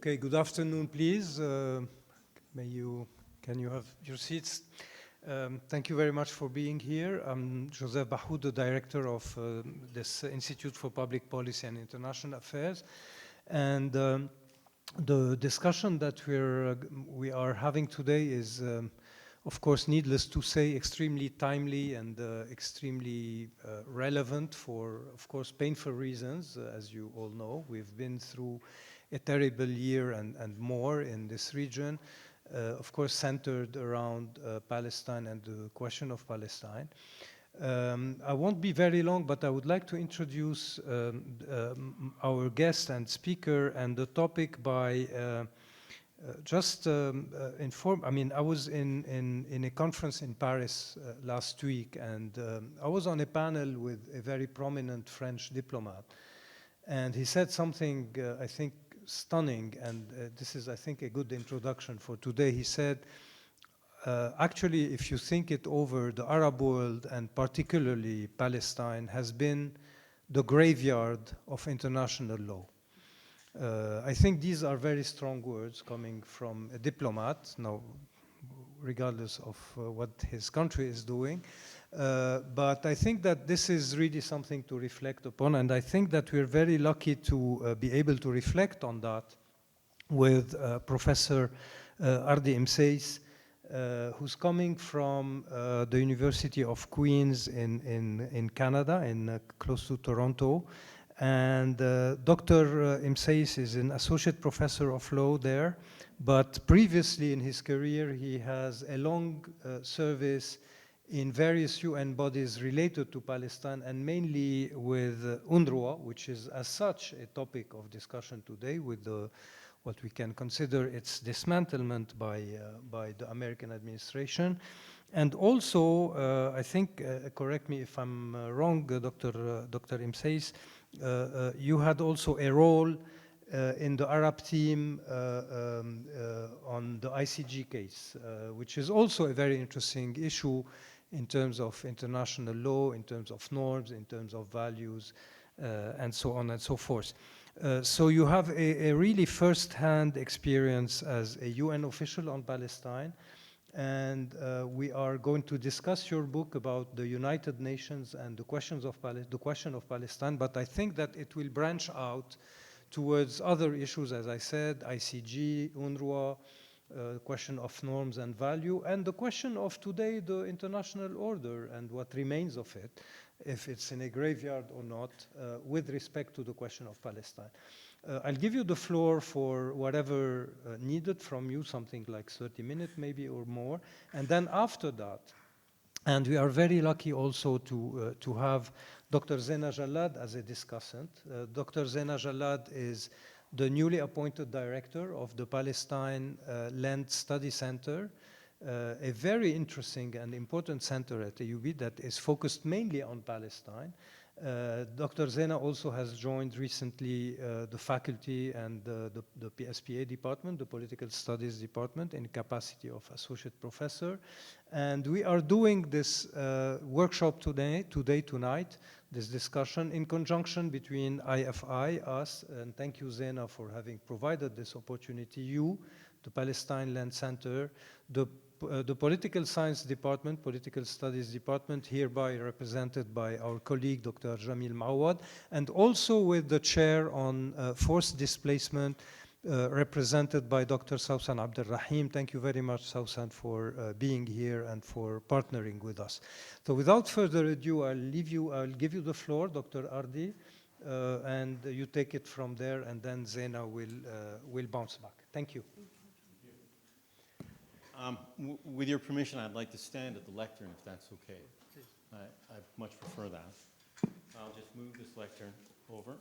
Okay, good afternoon, please. Can you have your seats? Thank you very much for being here. I'm Joseph Bahout, the director of this Institute for Public Policy and International Affairs. And the discussion that we are having today is, of course, needless to say, extremely timely and extremely relevant for, of course, painful reasons, as you all know. We've been through a terrible year and more in this region, of course, centered around Palestine and the question of Palestine. I won't be very long, but I would like to introduce our guest and speaker and the topic by I was in a conference in Paris last week, and I was on a panel with a very prominent French diplomat. And he said something, I think, stunning, and this is, I think, a good introduction for today. He said, actually, if you think it over, the Arab world, and particularly Palestine, has been the graveyard of international law. I think these are very strong words coming from a diplomat, now, regardless of what his country is doing. But I think that this is really something to reflect upon, and I think that we're very lucky to be able to reflect on that with Professor Ardi Imseis, who's coming from the University of Queens in Canada, close to Toronto. And Dr. Imseis is an associate professor of law there, but previously in his career he has a long service in various UN bodies related to Palestine, and mainly with UNRWA, which is as such a topic of discussion today, with what we can consider its dismantlement by the American administration. And also, I think, correct me if I'm wrong, Dr. Imseis, you had also a role in the Arab team on the ICG case, which is also a very interesting issue in terms of international law, in terms of norms, in terms of values, and so on and so forth. So you have a really first-hand experience as a UN official on Palestine, and we are going to discuss your book about the United Nations and the question of Palestine, but I think that it will branch out towards other issues, as I said, ICG, UNRWA, question of norms and value, and the question of today, the international order and what remains of it, if it's in a graveyard or not, with respect to the question of Palestine. I'll give you the floor for whatever needed from you, something like 30 minutes maybe or more, and then after that, and we are very lucky also to have Dr. Zeina Jallad as a discussant. Dr. Zeina Jallad is the newly appointed director of the Palestine Land Study Center, a very interesting and important center at AUB that is focused mainly on Palestine. Dr. Zeina also has joined recently the faculty and the PSPA department, the Political Studies department, in capacity of associate professor. And we are doing this workshop tonight, this discussion in conjunction between IFI, us, and thank you, Zeina, for having provided this opportunity, you, the Palestine Land Center, the Political Science Department, Political Studies Department, hereby represented by our colleague, Dr. Jamil Mawad, and also with the chair on forced displacement, represented by Dr. Sausan Abdelrahim. Thank you very much, Sausan, for being here and for partnering with us. So without further ado, I'll give you the floor, Dr. Ardi, and you take it from there, and then Zeina will bounce back. Thank you. With your permission, I'd like to stand at the lectern, if that's okay. I much prefer that. I'll just move this lectern over.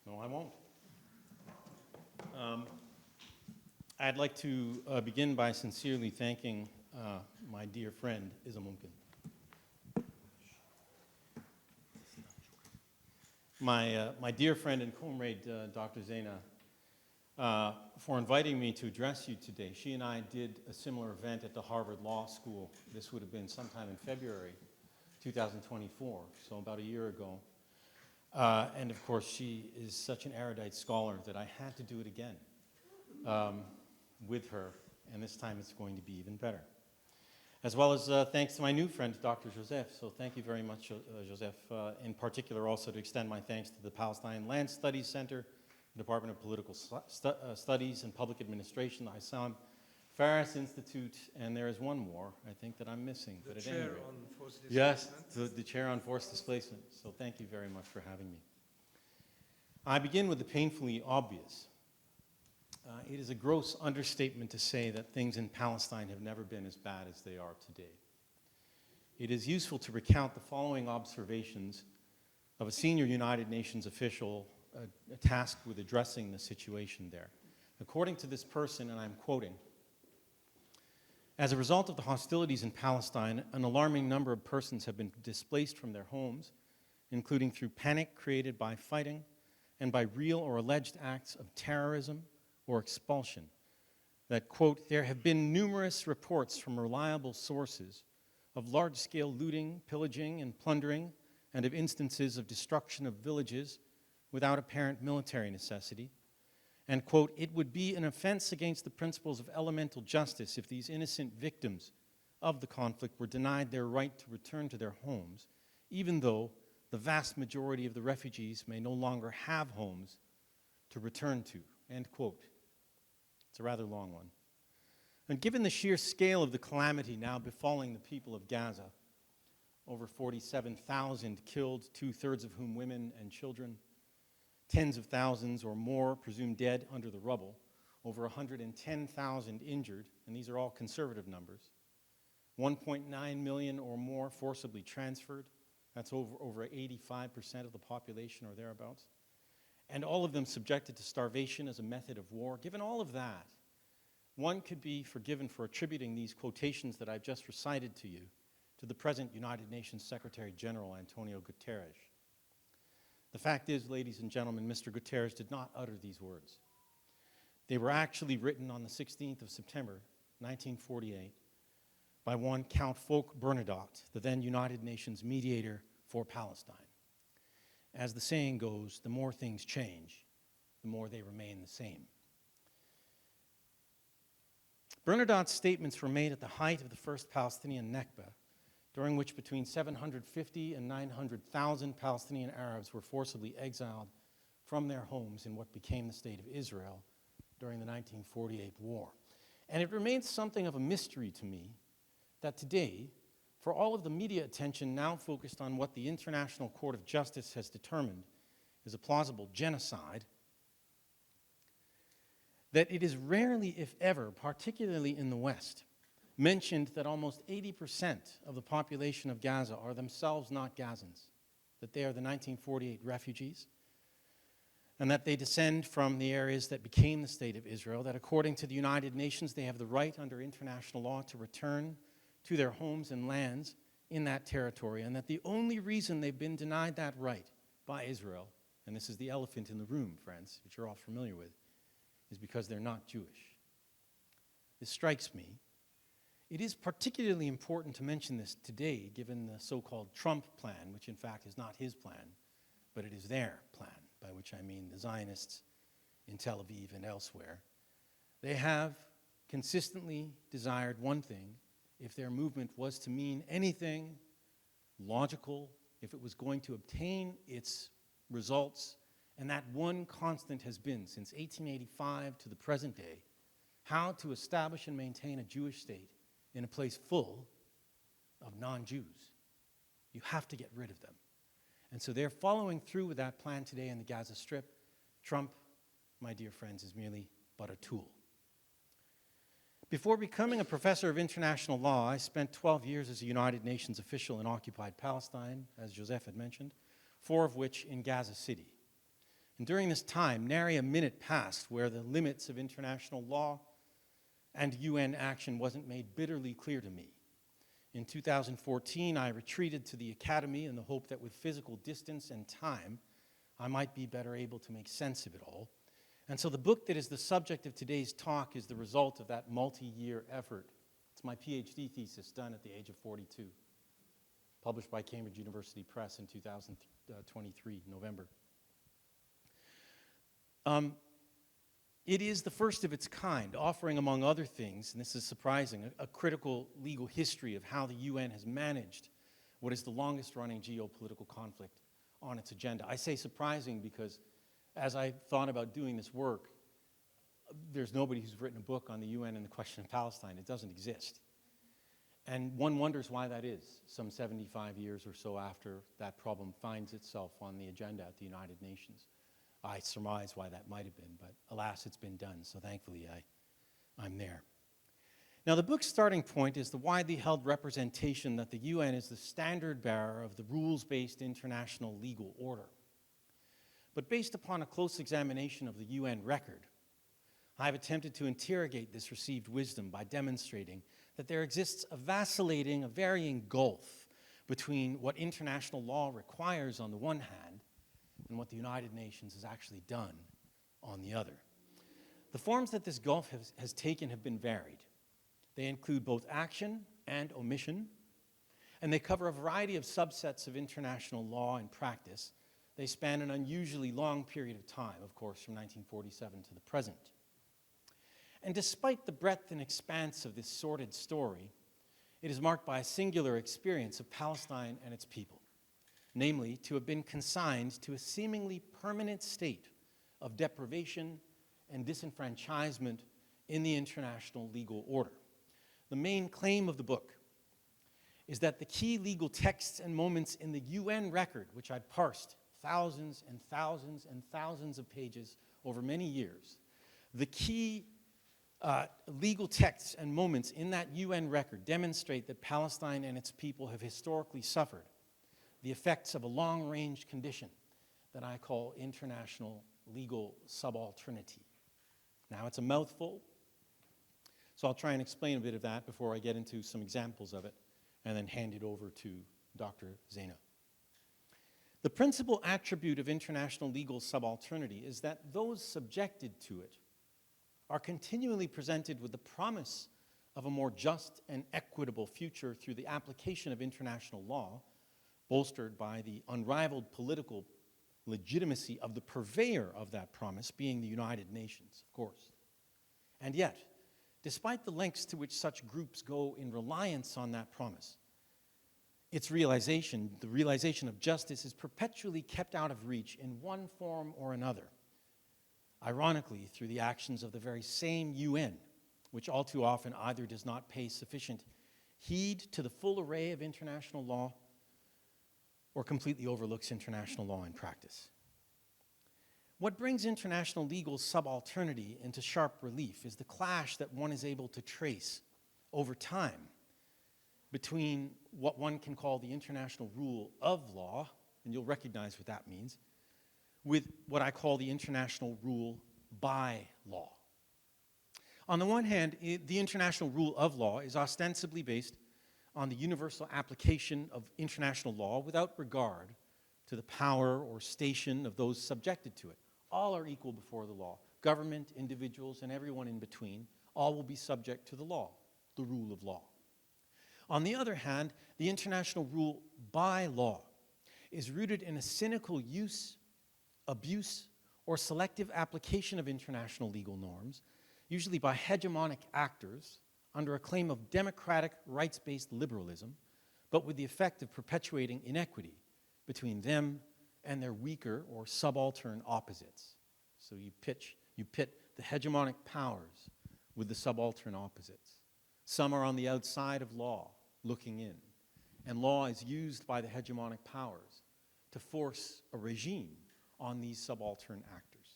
No, I won't. I'd like to begin by sincerely thanking my dear friend, Mumkin. My dear friend and comrade, Dr. Zeina, for inviting me to address you today. She and I did a similar event at the Harvard Law School. This would have been sometime in February 2024, so about a year ago. And of course, she is such an erudite scholar that I had to do it again. with her, and this time it's going to be even better. As well as thanks to my new friend, Dr. Joseph. So thank you very much, Joseph. In particular, also to extend my thanks to the Palestine Land Studies Center, the Department of Political Studies and Public Administration, the Hassam Faris Institute, and there is one more, I think, that I'm missing. The but at chair any rate, on forced displacement. yes, the chair on forced displacement. So thank you very much for having me. I begin with the painfully obvious. It is a gross understatement to say that things in Palestine have never been as bad as they are today. It is useful to recount the following observations of a senior United Nations official tasked with addressing the situation there. According to this person, and I'm quoting, "As a result of the hostilities in Palestine, an alarming number of persons have been displaced from their homes, including through panic created by fighting and by real or alleged acts of terrorism or expulsion. That, quote, there have been numerous reports from reliable sources of large-scale looting, pillaging, and plundering, and of instances of destruction of villages without apparent military necessity. And, quote, it would be an offense against the principles of elemental justice if these innocent victims of the conflict were denied their right to return to their homes, even though the vast majority of the refugees may no longer have homes to return to," end quote. It's a rather long one. And given the sheer scale of the calamity now befalling the people of Gaza, over 47,000 killed, 2/3 of whom women and children, tens of thousands or more presumed dead under the rubble, over 110,000 injured, and these are all conservative numbers, 1.9 million or more forcibly transferred, that's over 85% of the population or thereabouts, and all of them subjected to starvation as a method of war. Given all of that, one could be forgiven for attributing these quotations that I've just recited to you to the present United Nations Secretary General, Antonio Guterres. The fact is, ladies and gentlemen, Mr. Guterres did not utter these words. They were actually written on the 16th of September, 1948, by one Count Folke Bernadotte, the then United Nations mediator for Palestine. As the saying goes, the more things change, the more they remain the same. Bernadotte's statements were made at the height of the first Palestinian Nakba, during which between 750 and 900,000 Palestinian Arabs were forcibly exiled from their homes in what became the State of Israel during the 1948 war. And it remains something of a mystery to me that today, for all of the media attention now focused on what the International Court of Justice has determined is a plausible genocide, that it is rarely, if ever, particularly in the West, mentioned that almost 80% of the population of Gaza are themselves not Gazans, that they are the 1948 refugees, and that they descend from the areas that became the State of Israel, that according to the United Nations, they have the right under international law to return to their homes and lands in that territory, and that the only reason they've been denied that right by Israel, and this is the elephant in the room, friends, which you're all familiar with, is because they're not Jewish. This strikes me. It is particularly important to mention this today, given the so-called Trump plan, which in fact is not his plan, but it is their plan, by which I mean the Zionists in Tel Aviv and elsewhere. They have consistently desired one thing: if their movement was to mean anything logical, if it was going to obtain its results, and that one constant has been, since 1885 to the present day, how to establish and maintain a Jewish state in a place full of non-Jews. You have to get rid of them. And so they're following through with that plan today in the Gaza Strip. Trump, my dear friends, is merely but a tool. Before becoming a professor of international law, I spent 12 years as a United Nations official in occupied Palestine, as Joseph had mentioned, 4 of which in Gaza City. And during this time, nary a minute passed where the limits of international law and UN action wasn't made bitterly clear to me. In 2014, I retreated to the academy in the hope that with physical distance and time, I might be better able to make sense of it all. And so the book that is the subject of today's talk is the result of that multi-year effort. It's my PhD thesis done at the age of 42, published by Cambridge University Press in 2023, November. It is the first of its kind, offering, among other things, and this is surprising, a critical legal history of how the UN has managed what is the longest-running geopolitical conflict on its agenda. I say surprising because as I thought about doing this work, there's nobody who's written a book on the UN and the question of Palestine. It doesn't exist. And one wonders why that is, some 75 years or so after that problem finds itself on the agenda at the United Nations. I surmise why that might have been, but alas, it's been done, so thankfully I'm there. Now, the book's starting point is the widely held representation that the UN is the standard bearer of the rules-based international legal order. But based upon a close examination of the UN record, I've attempted to interrogate this received wisdom by demonstrating that there exists a vacillating, a varying gulf between what international law requires on the one hand and what the United Nations has actually done on the other. The forms that this gulf has taken have been varied. They include both action and omission, and they cover a variety of subsets of international law and practice. They span an unusually long period of time, of course, from 1947 to the present. And despite the breadth and expanse of this sordid story, it is marked by a singular experience of Palestine and its people, namely, to have been consigned to a seemingly permanent state of deprivation and disenfranchisement in the international legal order. The main claim of the book is that the key legal texts and moments in the UN record, which I parsed thousands and thousands and thousands of pages over many years, the key legal texts and moments in that UN record demonstrate that Palestine and its people have historically suffered the effects of a long-range condition that I call international legal subalternity. Now, it's a mouthful, so I'll try and explain a bit of that before I get into some examples of it, and then hand it over to Dr. Zeina. The principal attribute of international legal subalternity is that those subjected to it are continually presented with the promise of a more just and equitable future through the application of international law, bolstered by the unrivaled political legitimacy of the purveyor of that promise, being the United Nations, of course. And yet, despite the lengths to which such groups go in reliance on that promise, its realization, the realization of justice, is perpetually kept out of reach in one form or another. Ironically, through the actions of the very same UN, which all too often either does not pay sufficient heed to the full array of international law or completely overlooks international law in practice. What brings international legal subalternity into sharp relief is the clash that one is able to trace over time between what one can call the international rule of law, and you'll recognize what that means, with what I call the international rule by law. On the one hand, the international rule of law is ostensibly based on the universal application of international law without regard to the power or station of those subjected to it. All are equal before the law. Government, individuals, and everyone in between, all will be subject to the law, the rule of law. On the other hand, the international rule by law is rooted in a cynical use, abuse, or selective application of international legal norms, usually by hegemonic actors under a claim of democratic, rights-based liberalism, but with the effect of perpetuating inequity between them and their weaker or subaltern opposites. So you pit the hegemonic powers with the subaltern opposites. Some are on the outside of law, looking in, and law is used by the hegemonic powers to force a regime on these subaltern actors.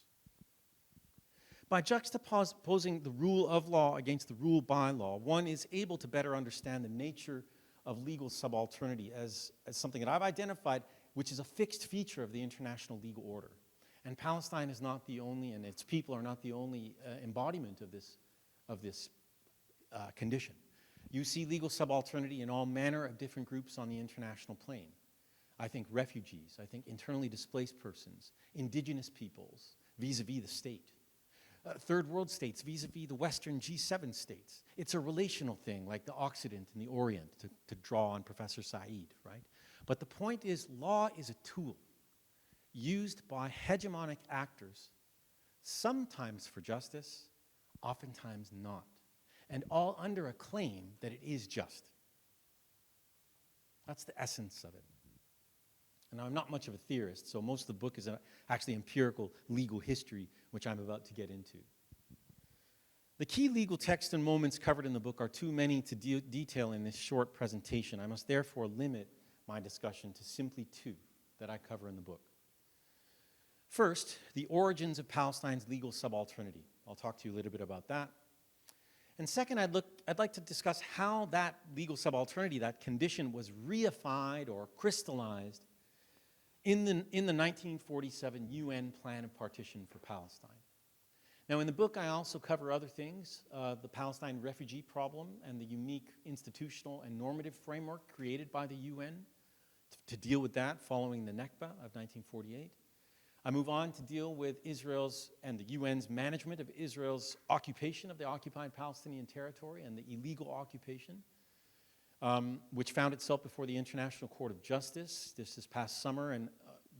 By juxtaposing the rule of law against the rule by law, one is able to better understand the nature of legal subalternity as something that I've identified, which is a fixed feature of the international legal order. And Palestine is not the only, and its people are not the only embodiment of this condition. You see legal subalternity in all manner of different groups on the international plane. I think refugees, I think internally displaced persons, indigenous peoples, vis-a-vis the state. Third world states vis-a-vis the Western G7 states. It's a relational thing, like the Occident and the Orient, to draw on Professor Said, right? But the point is, law is a tool used by hegemonic actors sometimes for justice, oftentimes not, and all under a claim that it is just. That's the essence of it. And I'm not much of a theorist, so most of the book is actually empirical legal history, which I'm about to get into. The key legal texts and moments covered in the book are too many to detail in this short presentation. I must therefore limit my discussion to simply two that I cover in the book. First, the origins of Palestine's legal subalternity. I'll talk to you a little bit about that. And second, I'd like to discuss how that legal subalternity, that condition, was reified or crystallized in the 1947 UN Plan of Partition for Palestine. Now, in the book, I also cover other things, the Palestine refugee problem and the unique institutional and normative framework created by the UN to deal with that following the Nakba of 1948. I move on to deal with Israel's and the UN's management of Israel's occupation of the occupied Palestinian territory and the illegal occupation, which found itself before the International Court of Justice this past summer. And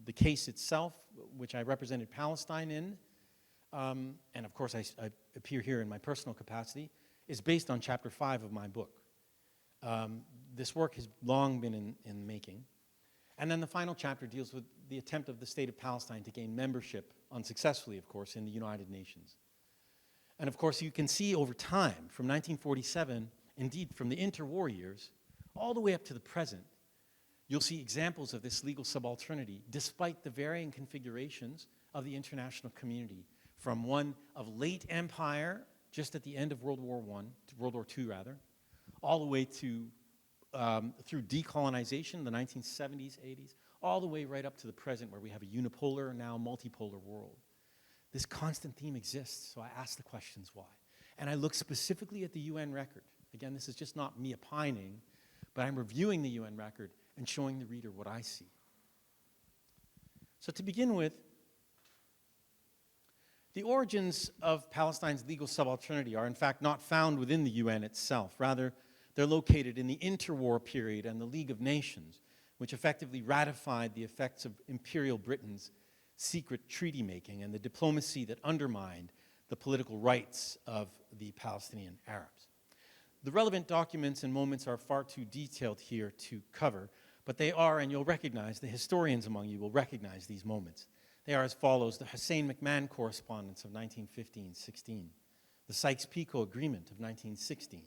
the case itself, which I represented Palestine in, and of course I appear here in my personal capacity, is based on Chapter 5 of my book. This work has long been in the making. And then the final chapter deals with the attempt of the State of Palestine to gain membership, unsuccessfully, of course, in the United Nations. And of course, you can see over time, from 1947, indeed from the interwar years, all the way up to the present, you'll see examples of this legal subalternity, despite the varying configurations of the international community, from one of late empire, just at the end of World War II, all the way to through decolonization, the 1970s, 80s, all the way right up to the present where we have a unipolar, now multipolar world. This constant theme exists, so I ask the questions why. And I look specifically at the UN record. Again, this is just not me opining, but I'm reviewing the UN record and showing the reader what I see. So to begin with, the origins of Palestine's legal subalternity are in fact not found within the UN itself. Rather, they're located in the interwar period and the League of Nations, which effectively ratified the effects of Imperial Britain's secret treaty making and the diplomacy that undermined the political rights of the Palestinian Arabs. The relevant documents and moments are far too detailed here to cover, but they are, and you'll recognize, the historians among you will recognize these moments. They are as follows: the Hussein McMahon Correspondence of 1915-16, the Sykes-Picot Agreement of 1916,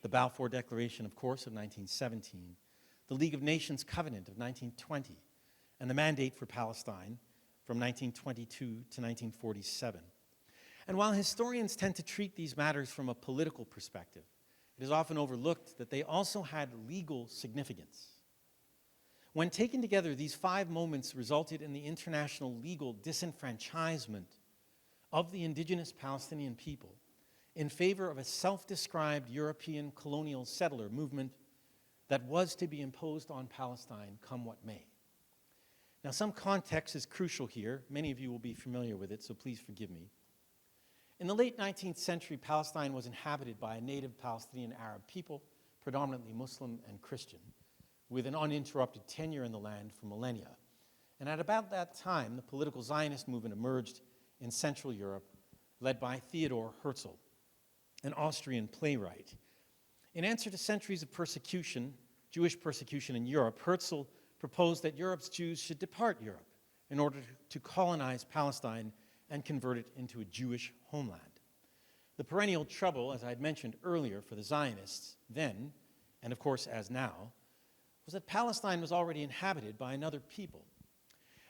the Balfour Declaration, of course, of 1917, the League of Nations Covenant of 1920, and the Mandate for Palestine from 1922 to 1947. And while historians tend to treat these matters from a political perspective, it is often overlooked that they also had legal significance. When taken together, these 5 moments resulted in the international legal disenfranchisement of the indigenous Palestinian people in favor of a self-described European colonial settler movement that was to be imposed on Palestine come what may. Now, some context is crucial here. Many of you will be familiar with it, so please forgive me. In the late 19th century, Palestine was inhabited by a native Palestinian Arab people, predominantly Muslim and Christian, with an uninterrupted tenure in the land for millennia. And at about that time, the political Zionist movement emerged in Central Europe, led by Theodor Herzl, an Austrian playwright. In answer to centuries of persecution, Jewish persecution in Europe, Herzl proposed that Europe's Jews should depart Europe in order to colonize Palestine and convert it into a Jewish homeland. The perennial trouble, as I had mentioned earlier, for the Zionists then, and of course as now, was that Palestine was already inhabited by another people.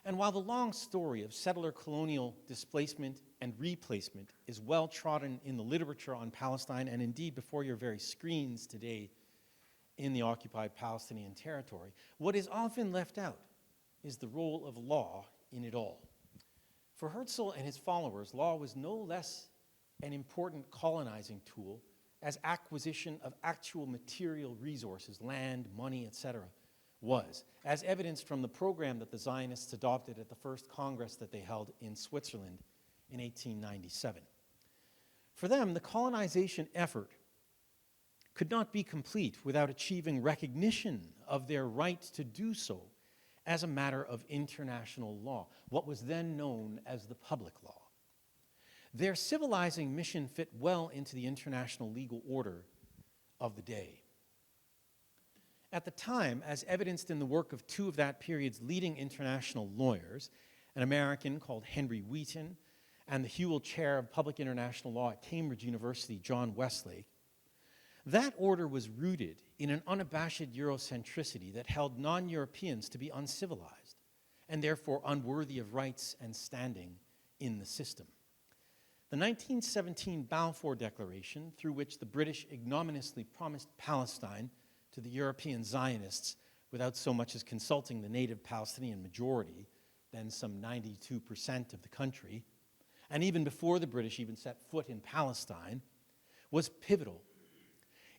And while the long story of settler colonial displacement and replacement is well trodden in the literature on Palestine and indeed before your very screens today in the occupied Palestinian territory, what is often left out is the role of law in it all. For Herzl and his followers, law was no less an important colonizing tool as acquisition of actual material resources, land, money, etc., was, as evidenced from the program that the Zionists adopted at the first Congress that they held in Switzerland in 1897. For them, the colonization effort could not be complete without achieving recognition of their right to do so as a matter of international law, what was then known as the public law. Their civilizing mission fit well into the international legal order of the day. At the time, as evidenced in the work of two of that period's leading international lawyers, an American called Henry Wheaton and the Hewell Chair of Public International Law at Cambridge University, John Westlake, that order was rooted in an unabashed Eurocentricity that held non-Europeans to be uncivilized and therefore unworthy of rights and standing in the system. The 1917 Balfour Declaration, through which the British ignominiously promised Palestine to the European Zionists without so much as consulting the native Palestinian majority, then some 92% of the country, and even before the British even set foot in Palestine, was pivotal.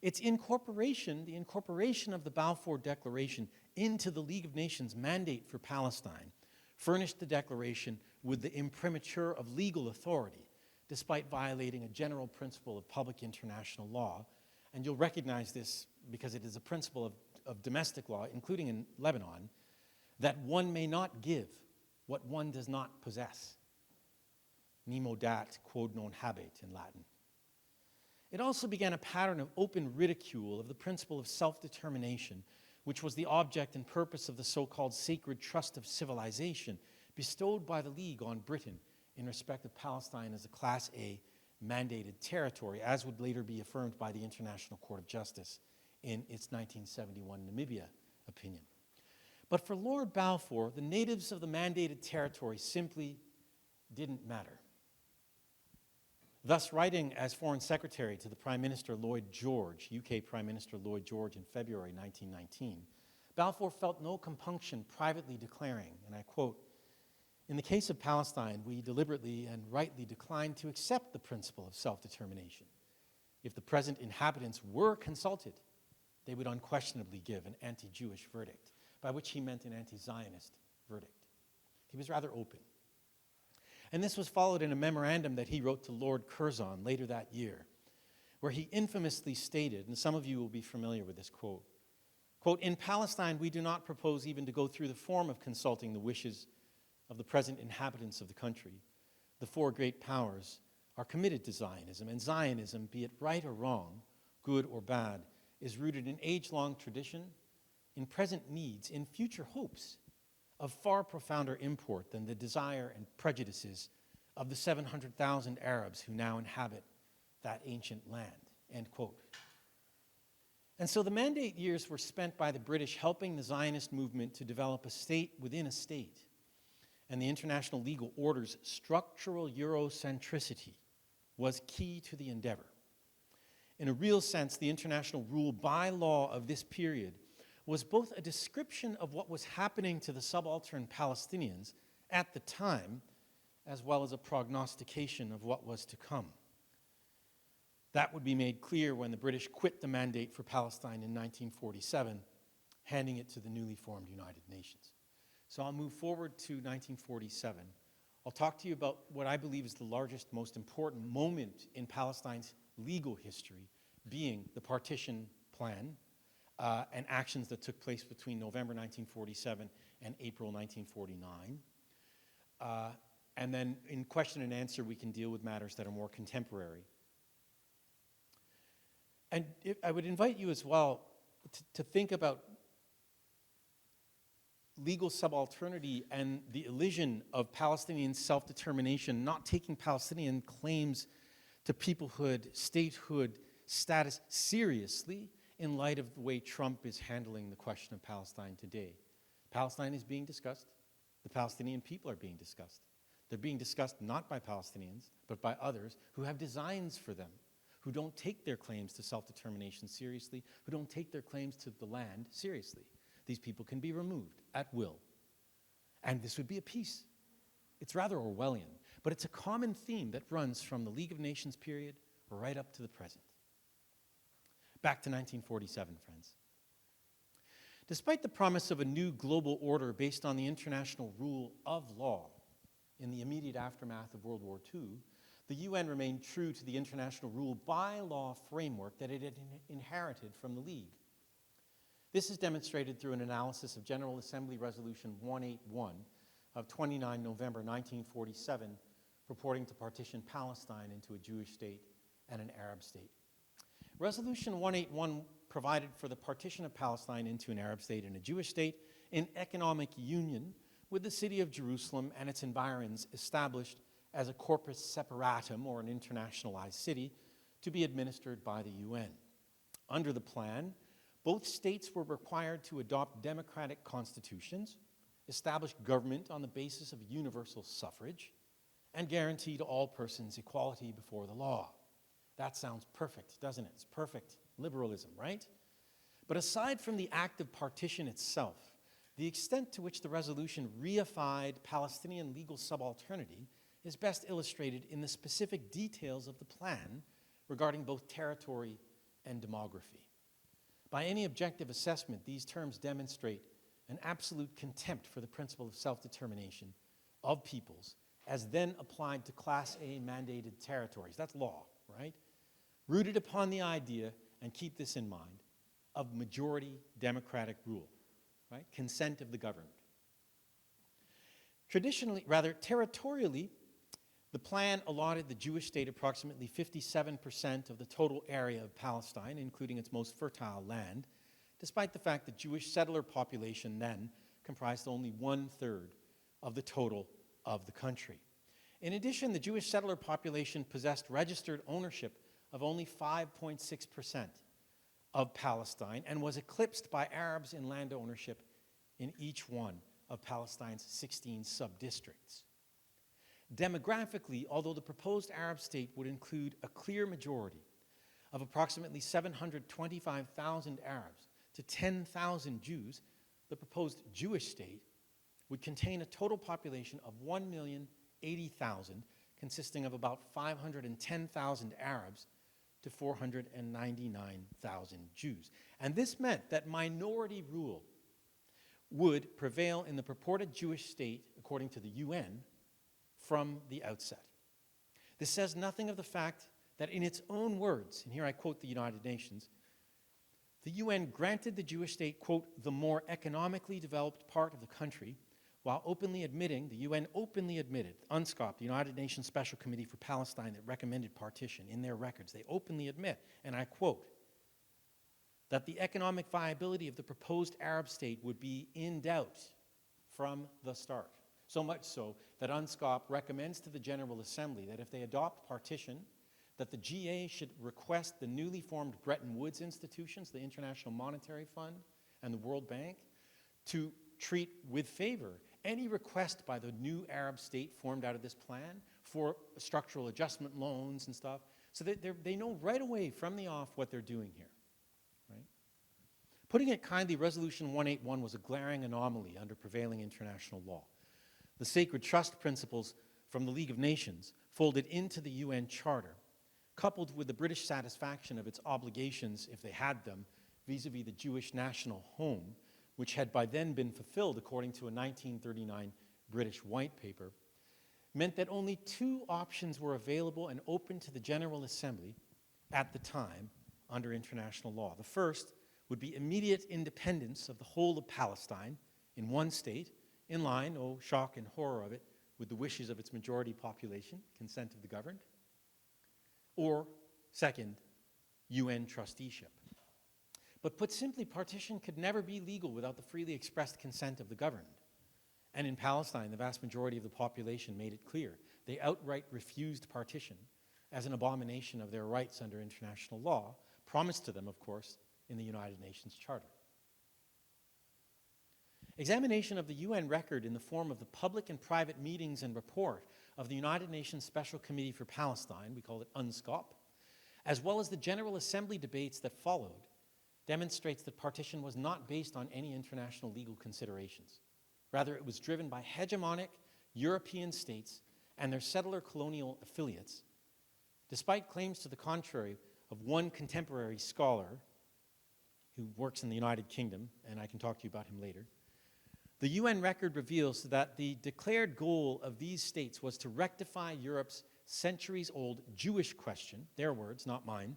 Its incorporation, the incorporation of the Balfour Declaration into the League of Nations mandate for Palestine, furnished the declaration with the imprimatur of legal authority, despite violating a general principle of public international law. And you'll recognize this because it is a principle of domestic law, including in Lebanon, that one may not give what one does not possess. Nemo dat quod non habet in Latin. It also began a pattern of open ridicule of the principle of self-determination, which was the object and purpose of the so-called sacred trust of civilization bestowed by the League on Britain in respect of Palestine as a Class A mandated territory, as would later be affirmed by the International Court of Justice in its 1971 Namibia opinion. But for Lord Balfour, the natives of the mandated territory simply didn't matter. Thus, writing as Foreign Secretary to the Prime Minister Lloyd George, UK Prime Minister Lloyd George in February 1919, Balfour felt no compunction privately declaring, and I quote, "In the case of Palestine, we deliberately and rightly declined to accept the principle of self-determination. If the present inhabitants were consulted, they would unquestionably give an anti-Jewish verdict," by which he meant an anti-Zionist verdict. He was rather open. And this was followed in a memorandum that he wrote to Lord Curzon later that year, where he infamously stated, and some of you will be familiar with this quote, "In Palestine, we do not propose even to go through the form of consulting the wishes of the present inhabitants of the country. The four great powers are committed to Zionism, and Zionism, be it right or wrong, good or bad, is rooted in age-long tradition, in present needs, in future hopes, of far profounder import than the desire and prejudices of the 700,000 Arabs who now inhabit that ancient land," end quote. And so the mandate years were spent by the British helping the Zionist movement to develop a state within a state, and the international legal order's structural Eurocentricity was key to the endeavor. In a real sense, the international rule by law of this period was both a description of what was happening to the subaltern Palestinians at the time, as well as a prognostication of what was to come. That would be made clear when the British quit the mandate for Palestine in 1947, handing it to the newly formed United Nations. So I'll move forward to 1947. I'll talk to you about what I believe is the largest, most important moment in Palestine's legal history, being the partition plan, and actions that took place between November 1947 and April 1949. And then in question and answer, we can deal with matters that are more contemporary. And I would invite you as well to think about legal subalternity and the elision of Palestinian self-determination, not taking Palestinian claims to peoplehood, statehood, status seriously, in light of the way Trump is handling the question of Palestine today. Palestine is being discussed. The Palestinian people are being discussed. They're being discussed not by Palestinians, but by others who have designs for them, who don't take their claims to self-determination seriously, who don't take their claims to the land seriously. These people can be removed at will. And this would be a peace. It's rather Orwellian, but it's a common theme that runs from the League of Nations period right up to the present. Back to 1947, friends. Despite the promise of a new global order based on the international rule of law in the immediate aftermath of World War II, the UN remained true to the international rule by law framework that it had inherited from the League. This is demonstrated through an analysis of General Assembly Resolution 181 of 29 November 1947, purporting to partition Palestine into a Jewish state and an Arab state. Resolution 181 provided for the partition of Palestine into an Arab state and a Jewish state in economic union with the city of Jerusalem and its environs established as a corpus separatum, or an internationalized city, to be administered by the UN. Under the plan, both states were required to adopt democratic constitutions, establish government on the basis of universal suffrage, and guarantee to all persons equality before the law. That sounds perfect, doesn't it? It's perfect liberalism, right? But aside from the act of partition itself, the extent to which the resolution reified Palestinian legal subalternity is best illustrated in the specific details of the plan regarding both territory and demography. By any objective assessment, these terms demonstrate an absolute contempt for the principle of self-determination of peoples as then applied to Class A mandated territories. That's law, right? Rooted upon the idea, and keep this in mind, of majority democratic rule, right? Consent of the governed. Territorially, the plan allotted the Jewish state approximately 57% of the total area of Palestine, including its most fertile land, despite the fact that Jewish settler population then comprised only 1/3 of the total of the country. In addition, the Jewish settler population possessed registered ownership of only 5.6% of Palestine and was eclipsed by Arabs in land ownership in each one of Palestine's 16 sub-districts. Demographically, although the proposed Arab state would include a clear majority of approximately 725,000 Arabs to 10,000 Jews, the proposed Jewish state would contain a total population of 1,080,000, consisting of about 510,000 Arabs to 499,000 Jews. And this meant that minority rule would prevail in the purported Jewish state, according to the UN, from the outset. This says nothing of the fact that in its own words, and here I quote the United Nations, the UN granted the Jewish state, quote, the more economically developed part of the country, while openly admitting, the UN openly admitted, UNSCOP, the United Nations Special Committee for Palestine that recommended partition in their records, they openly admit, and I quote, that the economic viability of the proposed Arab state would be in doubt from the start. So much so that UNSCOP recommends to the General Assembly that if they adopt partition, that the GA should request the newly formed Bretton Woods institutions, the International Monetary Fund and the World Bank, to treat with favor any request by the new Arab state formed out of this plan for structural adjustment loans and stuff, so that they know right away from the off what they're doing here. Right? Putting it kindly, Resolution 181 was a glaring anomaly under prevailing international law. The sacred trust principles from the League of Nations folded into the UN Charter, coupled with the British satisfaction of its obligations, if they had them, vis-a-vis the Jewish national home, which had by then been fulfilled according to a 1939 British white paper, meant that only two options were available and open to the General Assembly at the time under international law. The first would be immediate independence of the whole of Palestine in one state, in line, oh shock and horror of it, with the wishes of its majority population, consent of the governed. Or, second, UN trusteeship. But put simply, partition could never be legal without the freely expressed consent of the governed. And in Palestine, the vast majority of the population made it clear. They outright refused partition as an abomination of their rights under international law, promised to them, of course, in the United Nations Charter. Examination of the UN record in the form of the public and private meetings and report of the United Nations Special Committee for Palestine, we call it UNSCOP, as well as the General Assembly debates that followed, demonstrates that partition was not based on any international legal considerations. Rather, it was driven by hegemonic European states and their settler colonial affiliates, despite claims to the contrary of one contemporary scholar who works in the United Kingdom, and I can talk to you about him later. The UN record reveals that the declared goal of these states was to rectify Europe's centuries-old Jewish question, their words, not mine,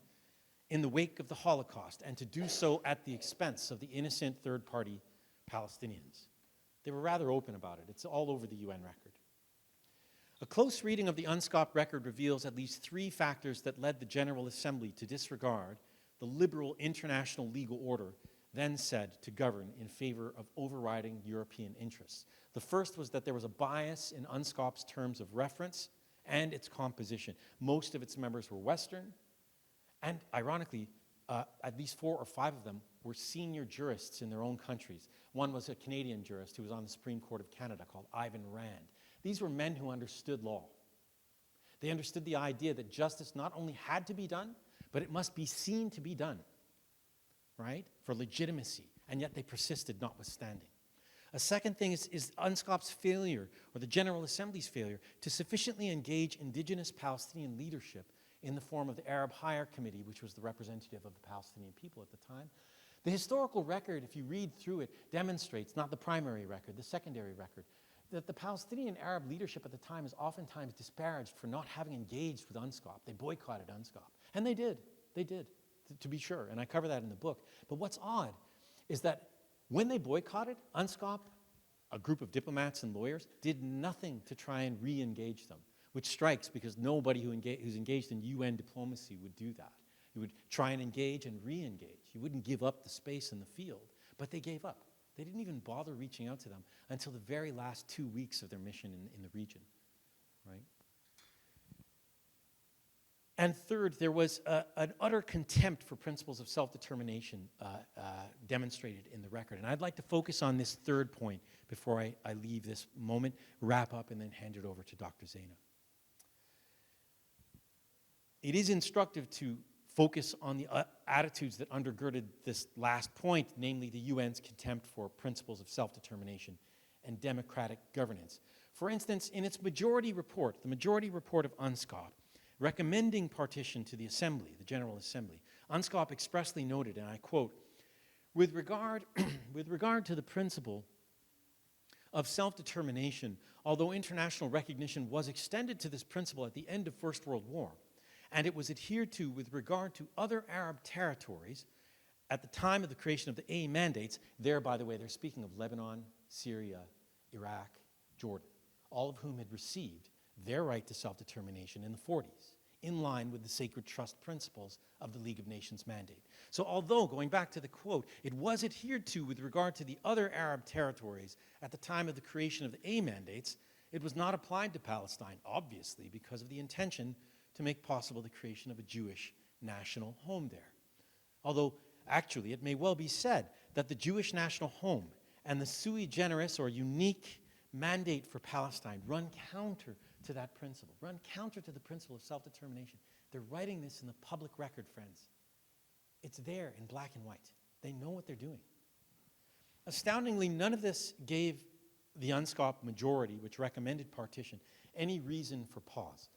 in the wake of the Holocaust, and to do so at the expense of the innocent third-party Palestinians. They were rather open about it. It's all over the UN record. A close reading of the UNSCOP record reveals at least 3 factors that led the General Assembly to disregard the liberal international legal order then said to govern in favor of overriding European interests. The first was that there was a bias in UNSCOP's terms of reference and its composition. Most of its members were Western, and ironically, at least 4 or 5 of them were senior jurists in their own countries. One was a Canadian jurist who was on the Supreme Court of Canada called Ivan Rand. These were men who understood law. They understood the idea that justice not only had to be done, but it must be seen to be done, right, for legitimacy, and yet they persisted notwithstanding. A second thing is UNSCOP's failure, or the General Assembly's failure, to sufficiently engage indigenous Palestinian leadership in the form of the Arab Higher Committee, which was the representative of the Palestinian people at the time. The historical record, if you read through it, demonstrates, not the primary record, the secondary record, that the Palestinian Arab leadership at the time is oftentimes disparaged for not having engaged with UNSCOP. They boycotted UNSCOP. And they did, to be sure, and I cover that in the book. But what's odd is that when they boycotted, UNSCOP, a group of diplomats and lawyers, did nothing to try and re-engage them, which strikes because nobody who's engaged in UN diplomacy would do that. You would try and engage and re-engage. You wouldn't give up the space in the field, but they gave up. They didn't even bother reaching out to them until the very last 2 weeks of their mission in the region, right? And third, there was an utter contempt for principles of self-determination demonstrated in the record. And I'd like to focus on this third point before I leave this moment, wrap up, and then hand it over to Dr. Zeina. It is instructive to focus on the attitudes that undergirded this last point, namely the UN's contempt for principles of self-determination and democratic governance. For instance, in its majority report, the majority report of UNSCOP, recommending partition to the Assembly, the General Assembly, UNSCOP expressly noted, and I quote, with regard to the principle of self-determination, although international recognition was extended to this principle at the end of First World War, and it was adhered to with regard to other Arab territories at the time of the creation of the A mandates, there, by the way, they're speaking of Lebanon, Syria, Iraq, Jordan, all of whom had received their right to self-determination in the 40s, in line with the sacred trust principles of the League of Nations mandate. So although, going back to the quote, it was adhered to with regard to the other Arab territories at the time of the creation of the A mandates, it was not applied to Palestine, obviously, because of the intention to make possible the creation of a Jewish national home there. Although, actually, it may well be said that the Jewish national home and the sui generis, or unique, mandate for Palestine run counter to that principle, run counter to the principle of self-determination. They're writing this in the public record, friends. It's there in black and white. They know what they're doing. Astoundingly, none of this gave the UNSCOP majority, which recommended partition, any reason for pause.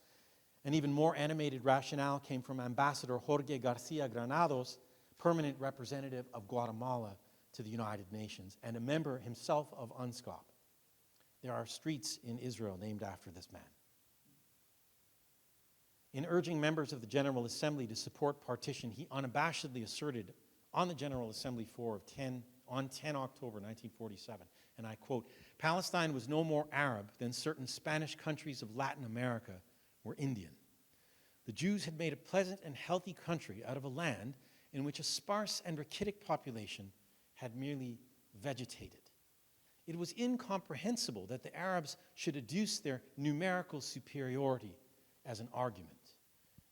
An even more animated rationale came from Ambassador Jorge Garcia Granados, permanent representative of Guatemala to the United Nations, and a member himself of UNSCOP. There are streets in Israel named after this man. In urging members of the General Assembly to support partition, he unabashedly asserted on the General Assembly floor on 10 October 1947, and I quote, Palestine was no more Arab than certain Spanish countries of Latin America were Indian. The Jews had made a pleasant and healthy country out of a land in which a sparse and rachitic population had merely vegetated. It was incomprehensible that the Arabs should adduce their numerical superiority as an argument.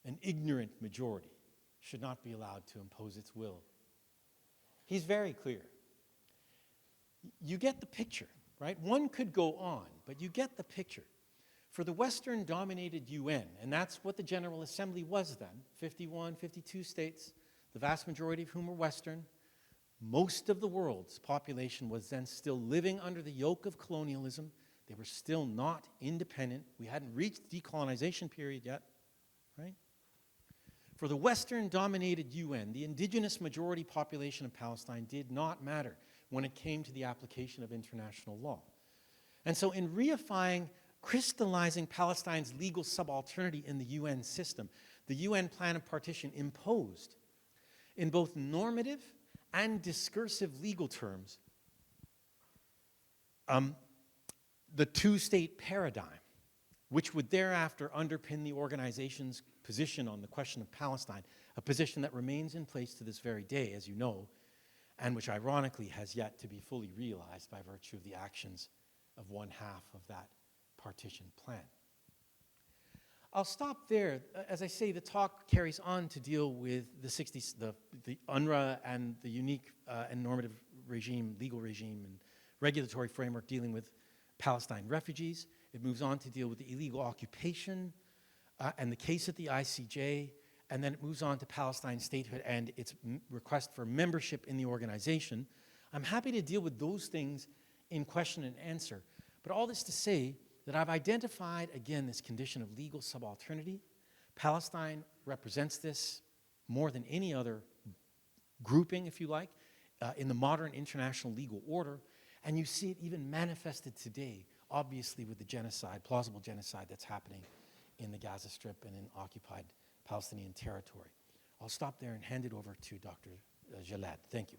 An ignorant majority should not be allowed to impose its will. He's very clear. You get the picture, right? One could go on, but you get the picture. For the Western-dominated UN, and that's what the General Assembly was then, 51, 52 states, the vast majority of whom were Western, most of the world's population was then still living under the yoke of colonialism. They were still not independent. We hadn't reached the decolonization period yet, right? For the Western-dominated UN, the indigenous majority population of Palestine did not matter when it came to the application of international law. And so in reifying, crystallizing Palestine's legal subalternity in the UN system, the UN plan of partition imposed, in both normative and discursive legal terms, the two-state paradigm, which would thereafter underpin the organization's position on the question of Palestine, a position that remains in place to this very day, as you know, and which ironically has yet to be fully realized by virtue of the actions of one half of that partition plan. I'll stop there. As I say, the talk carries on to deal with the UNRWA and the unique and normative regime, legal regime, and regulatory framework dealing with Palestine refugees. It moves on to deal with the illegal occupation and the case at the ICJ, and then it moves on to Palestine statehood and its request for membership in the organization. I'm happy to deal with those things in question and answer, but all this to say that I've identified, again, this condition of legal subalternity. Palestine represents this more than any other grouping, if you like, in the modern international legal order, and you see it even manifested today, obviously with the genocide, plausible genocide that's happening in the Gaza Strip and in occupied Palestinian territory. I'll stop there and hand it over to Dr. Jallad. Thank you.